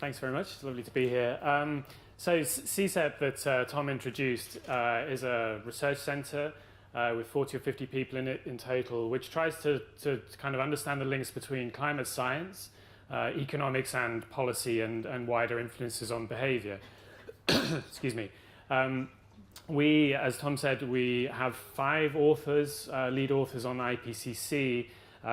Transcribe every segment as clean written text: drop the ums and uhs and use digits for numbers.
Thanks very much. It's lovely to be here. So CSEP that Tom introduced is a research centre with 40 or 50 people in it in total, which tries to kind of understand the links between climate science, economics and policy and wider influences on behaviour. Excuse me. We, as Tom said, we have 5 authors, lead authors on IPCC,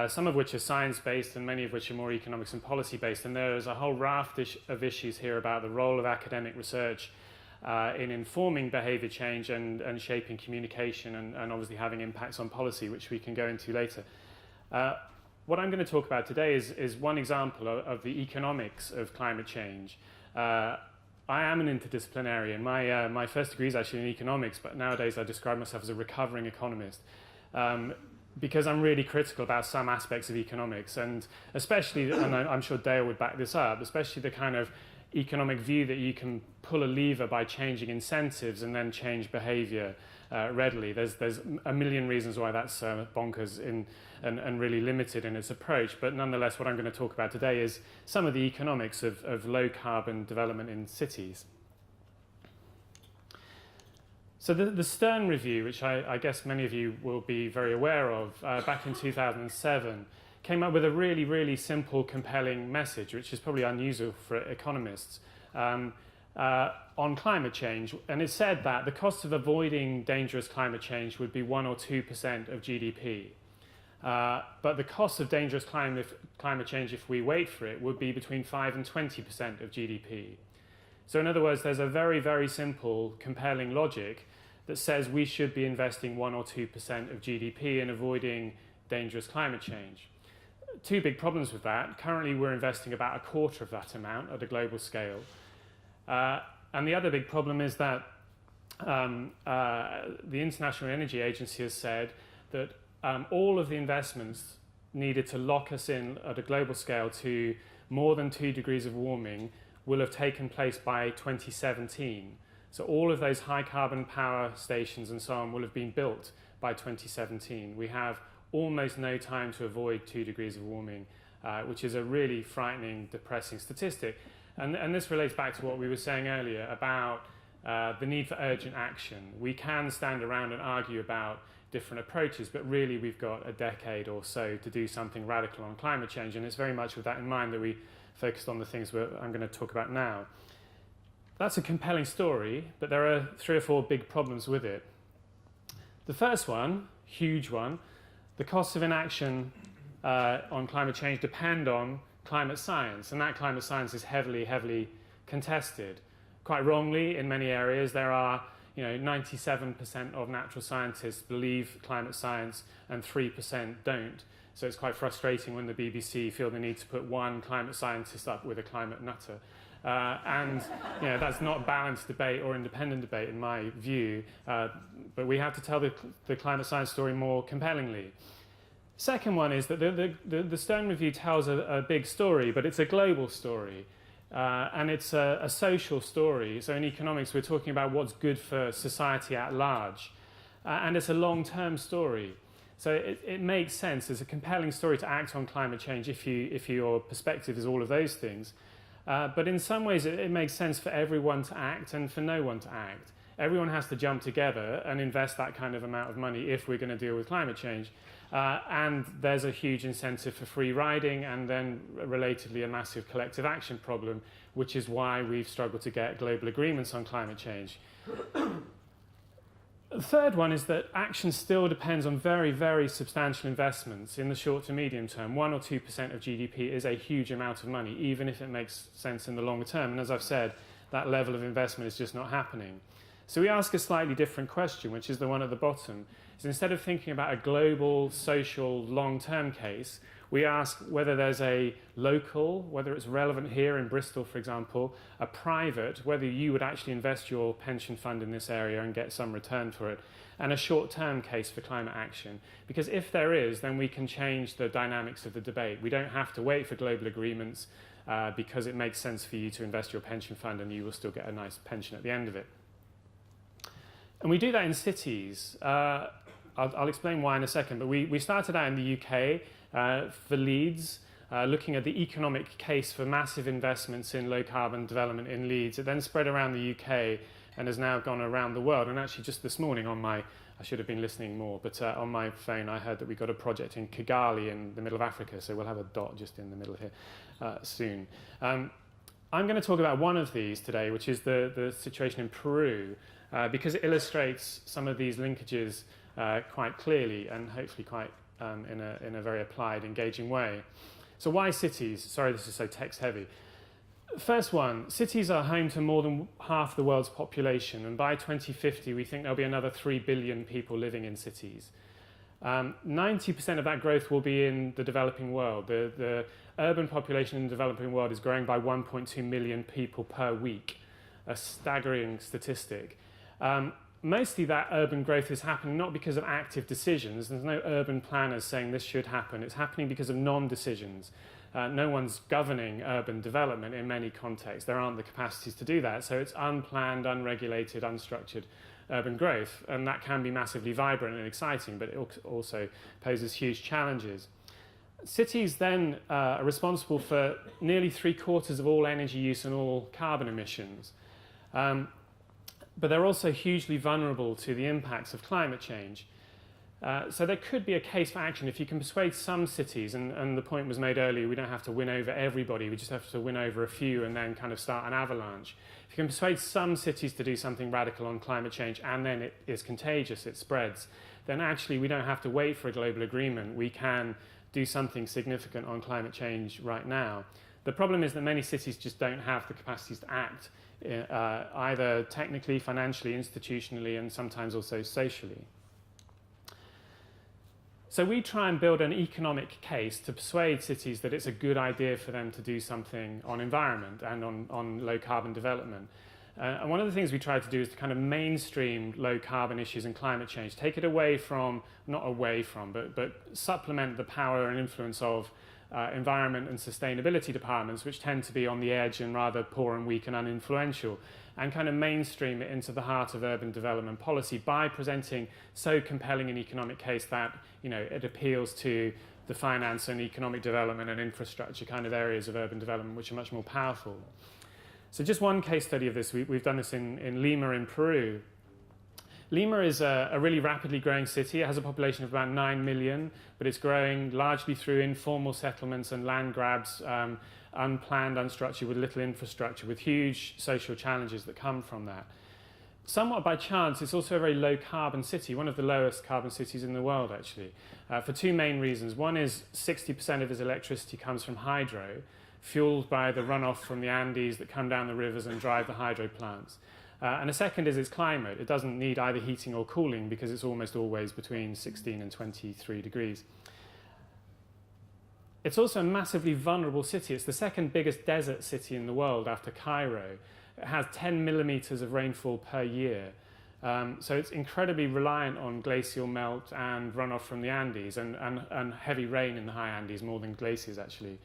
some of which are science-based and many of which are more economics and policy-based. And there is a whole raft of issues here about the role of academic research in informing behaviour change and shaping communication and obviously having impacts on policy, which we can go into later. What I'm going to talk about today is one example of the economics of climate change. I am an interdisciplinarian. My first degree is actually in economics, but nowadays I describe myself as a recovering economist. Because I'm really critical about some aspects of economics, and especially, and I'm sure Dale would back this up, especially the kind of economic view that you can pull a lever by changing incentives and then change behaviour readily. There's a million reasons why that's bonkers and really limited in its approach, but nonetheless what I'm going to talk about today is some of the economics of low carbon development in cities. So the Stern Review, which I guess many of you will be very aware of, back in 2007, came up with a really, really simple, compelling message, which is probably unusual for economists, on climate change. And it said that the cost of avoiding dangerous climate change would be 1 or 2% of GDP. But the cost of dangerous climate change, if we wait for it, would be between 5 and 20% of GDP. So in other words, there's a very, very simple, compelling logic that says we should be investing 1 or 2% of GDP in avoiding dangerous climate change. 2 big problems with that. Currently, we're investing about a quarter of that amount at a global scale. And the other big problem is that the International Energy Agency has said that all of the investments needed to lock us in at a global scale to more than 2 degrees of warming will have taken place by 2017. So all of those high carbon power stations and so on will have been built by 2017. We have almost no time to avoid 2 degrees of warming, which is a really frightening, depressing statistic. And this relates back to what we were saying earlier about the need for urgent action. We can stand around and argue about different approaches, but really we've got a decade or so to do something radical on climate change. And it's very much with that in mind that we focused on the things I'm going to talk about now. That's a compelling story, but there are 3 or 4 big problems with it. The first one, huge one, the costs of inaction on climate change depend on climate science, and that climate science is heavily, heavily contested. Quite wrongly, in many areas, there are 97% of natural scientists believe climate science and 3% don't. So it's quite frustrating when the BBC feel the need to put one climate scientist up with a climate nutter. And that's not balanced debate or independent debate in my view, but we have to tell the climate science story more compellingly. Second one is that the Stern Review tells a big story, but it's a global story, and it's a social story. So in economics, we're talking about what's good for society at large, and it's a long-term story. So it makes sense. It's a compelling story to act on climate change if your perspective is all of those things. But in some ways, it makes sense for everyone to act and for no one to act. Everyone has to jump together and invest that kind of amount of money if we're going to deal with climate change. And there's a huge incentive for free riding and then, relatedly, a massive collective action problem, which is why we've struggled to get global agreements on climate change. The third one is that action still depends on very, very substantial investments in the short to medium term. 1 or 2% of GDP is a huge amount of money, even if it makes sense in the longer term. And as I've said, that level of investment is just not happening. So we ask a slightly different question, which is the one at the bottom. Is instead of thinking about a global, social, long-term case, we ask whether there's a local, whether it's relevant here in Bristol, for example, a private, whether you would actually invest your pension fund in this area and get some return for it, and a short-term case for climate action. Because if there is, then we can change the dynamics of the debate. We don't have to wait for global agreements because it makes sense for you to invest your pension fund and you will still get a nice pension at the end of it. And we do that in cities. I'll explain why in a second, but we started out in the UK for Leeds, looking at the economic case for massive investments in low-carbon development in Leeds. It then spread around the UK and has now gone around the world. And actually just this morning I should have been listening more, but on my phone I heard that we got a project in Kigali in the middle of Africa, so we'll have a dot just in the middle here soon. I'm going to talk about one of these today, which is the situation in Peru, because it illustrates some of these linkages quite clearly and hopefully quite in a very applied, engaging way. So why cities? Sorry, this is so text heavy. First one, cities are home to more than half the world's population, and by 2050 we think there'll be another 3 billion people living in cities. 90% of that growth will be in the developing world. The urban population in the developing world is growing by 1.2 million people per week, a staggering statistic. Mostly that urban growth is happening not because of active decisions. There's no urban planners saying this should happen. It's happening because of non-decisions. No one's governing urban development in many contexts. There aren't the capacities to do that. So it's unplanned, unregulated, unstructured urban growth. And that can be massively vibrant and exciting, but it also poses huge challenges. Cities then are responsible for nearly 3/4 of all energy use and all carbon emissions. But they're also hugely vulnerable to the impacts of climate change. So there could be a case for action if you can persuade some cities, and the point was made earlier, we don't have to win over everybody, we just have to win over a few and then kind of start an avalanche. If you can persuade some cities to do something radical on climate change and then it is contagious, it spreads, then actually we don't have to wait for a global agreement. We can do something significant on climate change right now. The problem is that many cities just don't have the capacities to act, either technically, financially, institutionally, and sometimes also socially. So we try and build an economic case to persuade cities that it's a good idea for them to do something on environment and on low carbon development. And one of the things we try to do is to kind of mainstream low carbon issues and climate change, take it away from, not away from, but supplement the power and influence of environment and sustainability departments, which tend to be on the edge and rather poor and weak and uninfluential, and kind of mainstream it into the heart of urban development policy by presenting so compelling an economic case that, you know, it appeals to the finance and economic development and infrastructure kind of areas of urban development which are much more powerful. So just one case study of this, we've done this in Lima in Peru. Lima is a really rapidly growing city. It has a population of about 9 million, but it's growing largely through informal settlements and land grabs, unplanned, unstructured, with little infrastructure, with huge social challenges that come from that. Somewhat by chance, it's also a very low carbon city, one of the lowest carbon cities in the world, actually, for two main reasons. One is 60% of its electricity comes from hydro, fueled by the runoff from the Andes that come down the rivers and drive the hydro plants. And the second is its climate. It doesn't need either heating or cooling because it's almost always between 16 and 23 degrees. It's also a massively vulnerable city. It's the second biggest desert city in the world after Cairo. It has 10 millimeters of rainfall per year. So it's incredibly reliant on glacial melt and runoff from the Andes and heavy rain in the high Andes, more than glaciers actually.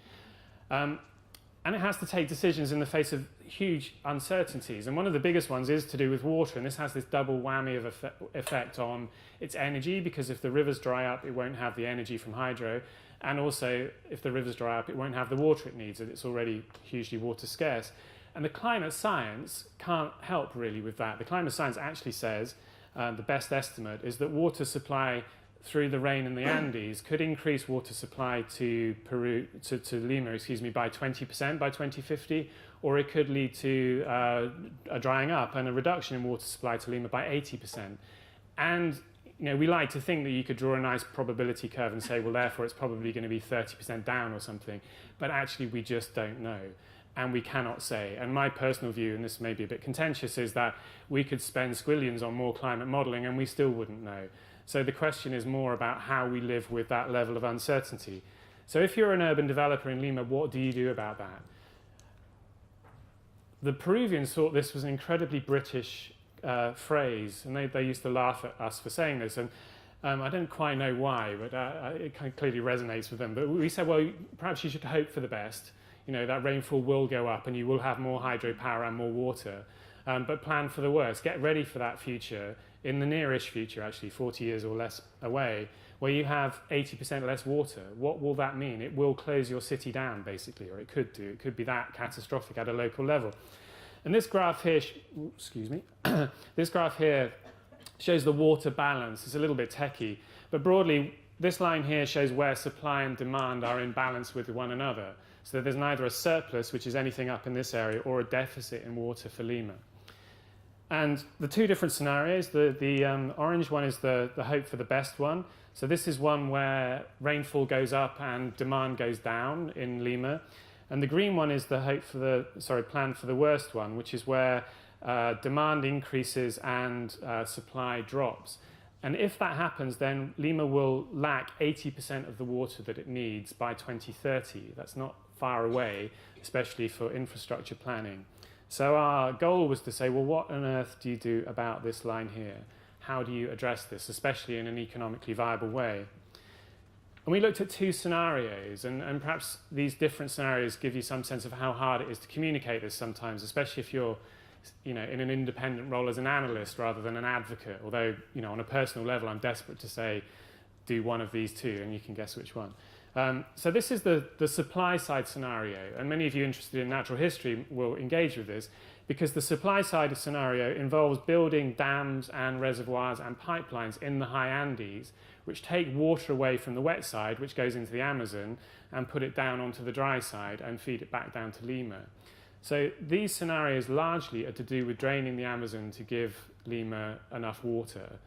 And it has to take decisions in the face of huge uncertainties. And one of the biggest ones is to do with water. And this has this double whammy of effect on its energy, because if the rivers dry up, it won't have the energy from hydro. And also, if the rivers dry up, it won't have the water it needs. It's already hugely water scarce. And the climate science can't help really with that. The climate science actually says, the best estimate is that water supply through the rain in the Andes could increase water supply to Peru, to Lima, by 20% by 2050, or it could lead to a drying up and a reduction in water supply to Lima by 80%. And you know, we like to think that you could draw a nice probability curve and say, well, therefore it's probably going to be 30% down or something. But actually, we just don't know. And we cannot say. And my personal view, and this may be a bit contentious, is that we could spend squillions on more climate modelling and we still wouldn't know. So the question is more about how we live with that level of uncertainty. So if you're an urban developer in Lima, what do you do about that? The Peruvians thought this was an incredibly British phrase, and they used to laugh at us for saying this. And I don't quite know why, but it kind of clearly resonates with them. But we said, well, perhaps you should hope for the best. You know, that rainfall will go up and you will have more hydropower and more water. But plan for the worst. Get ready for that future, in the nearish future, actually, 40 years or less away, where you have 80% less water. What will that mean? It will close your city down, basically, or it could do. It could be that catastrophic at a local level. And this graph here, excuse me, this graph here shows the water balance. It's a little bit techie, but broadly, this line here shows where supply and demand are in balance with one another. So there's neither a surplus, which is anything up in this area, or a deficit in water for Lima. And the two different scenarios, the orange one is the hope for the best one. So this is one where rainfall goes up and demand goes down in Lima. And the green one is the hope for the, plan for the worst one, which is where demand increases and supply drops. And if that happens, then Lima will lack 80% of the water that it needs by 2030. That's not far away, especially for infrastructure planning. So our goal was to say, well, what on earth do you do about this line here? How do you address this, especially in an economically viable way? And we looked at two scenarios, and perhaps these different scenarios give you some sense of how hard it is to communicate this sometimes, especially if you're in an independent role as an analyst rather than an advocate. Although, on a personal level, I'm desperate to say, do one of these two, and you can guess which one. So this is the supply side scenario, and many of you interested in natural history will engage with this, because the supply side scenario involves building dams and reservoirs and pipelines in the high Andes, which take water away from the wet side, which goes into the Amazon, and put it down onto the dry side and feed it back down to Lima. So these scenarios largely are to do with draining the Amazon to give Lima enough water.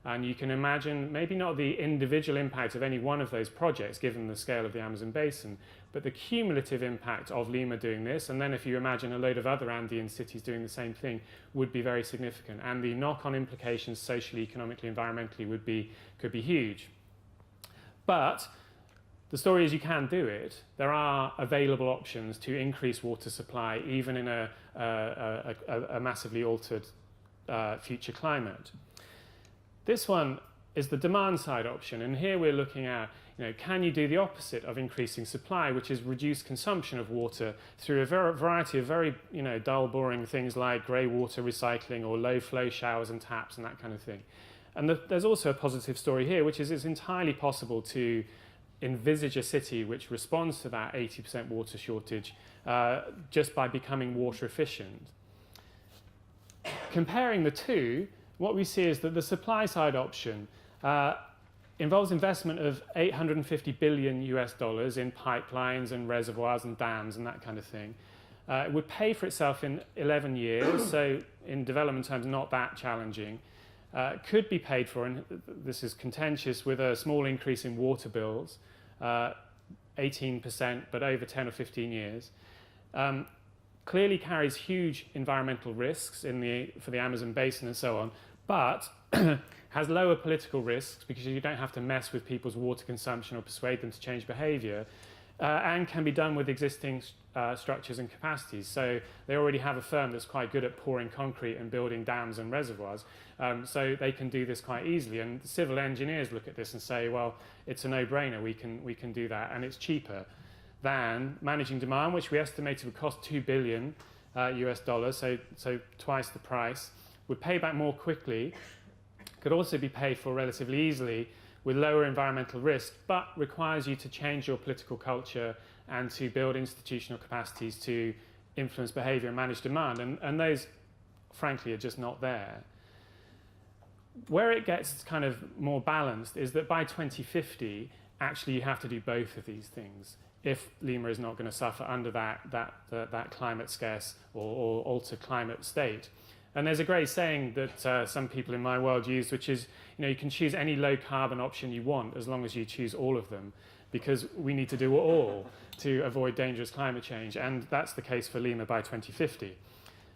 And you can imagine maybe not the individual impact of any one of those projects, given the scale of the Amazon basin, but the cumulative impact of Lima doing this, and then if you imagine a load of other Andean cities doing the same thing, would be very significant. And the knock-on implications socially, economically, environmentally could be huge. But the story is you can do it. There are available options to increase water supply, even in a massively altered future climate. This one is the demand side option, and here we're looking at, can you do the opposite of increasing supply, which is reduce consumption of water through a variety of very, dull, boring things like grey water recycling or low flow showers and taps and that kind of thing. And there's also a positive story here, which is it's entirely possible to envisage a city which responds to that 80% water shortage just by becoming water efficient. Comparing the two, what we see is that the supply side option involves investment of $850 billion in pipelines and reservoirs and dams and that kind of thing. It would pay for itself in 11 years, so in development terms, not that challenging. Could be paid for, and this is contentious, with a small increase in water bills, 18%, but over 10 or 15 years. Clearly carries huge environmental risks for the Amazon basin and so on, but has lower political risks because you don't have to mess with people's water consumption or persuade them to change behaviour, and can be done with existing structures and capacities. So they already have a firm that's quite good at pouring concrete and building dams and reservoirs, so they can do this quite easily. And the civil engineers look at this and say, well, it's a no-brainer, we can do that, and it's cheaper than managing demand, which we estimated would cost $2 billion US dollars, so twice the price, would pay back more quickly, could also be paid for relatively easily with lower environmental risk, but requires you to change your political culture and to build institutional capacities to influence behaviour and manage demand, and those, frankly, are just not there. Where it gets kind of more balanced is that by 2050, actually you have to do both of these things if Lima is not going to suffer under that climate scarce or altered climate state. And there's a great saying that some people in my world use, which is, you can choose any low carbon option you want as long as you choose all of them, because we need to do it all to avoid dangerous climate change. And that's the case for Lima by 2050.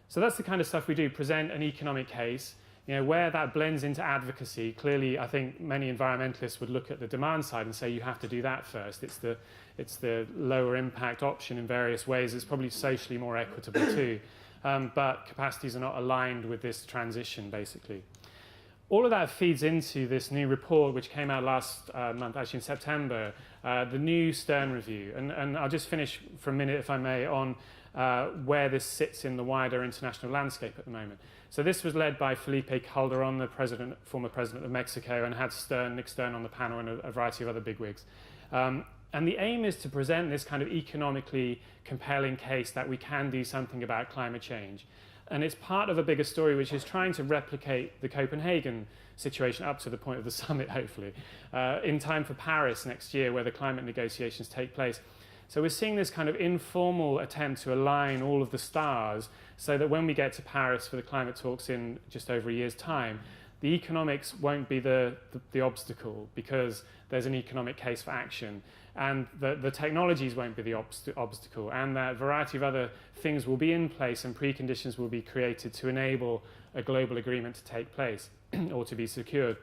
So that's the kind of stuff we do, present an economic case, where that blends into advocacy. Clearly, I think many environmentalists would look at the demand side and say you have to do that first. It's the lower impact option in various ways. It's probably socially more equitable too. But capacities are not aligned with this transition, basically. All of that feeds into this new report, which came out last month, actually in September, the new Stern review. And I'll just finish for a minute, if I may, on where this sits in the wider international landscape at the moment. So this was led by Felipe Calderón, the former president of Mexico, and had Nick Stern on the panel and a variety of other bigwigs. And the aim is to present this kind of economically compelling case that we can do something about climate change. And it's part of a bigger story which is trying to replicate the Copenhagen situation up to the point of the summit, hopefully, in time for Paris next year, where the climate negotiations take place. So we're seeing this kind of informal attempt to align all of the stars so that when we get to Paris for the climate talks in just over a year's time, the economics won't be the obstacle, because there's an economic case for action. And the technologies won't be the obstacle, and that a variety of other things will be in place and preconditions will be created to enable a global agreement to take place or to be secured.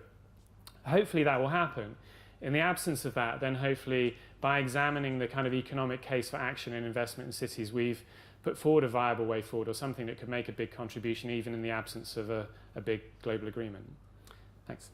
Hopefully that will happen. In the absence of that, then hopefully by examining the kind of economic case for action and investment in cities, we've put forward a viable way forward, or something that could make a big contribution even in the absence of a big global agreement. Thanks.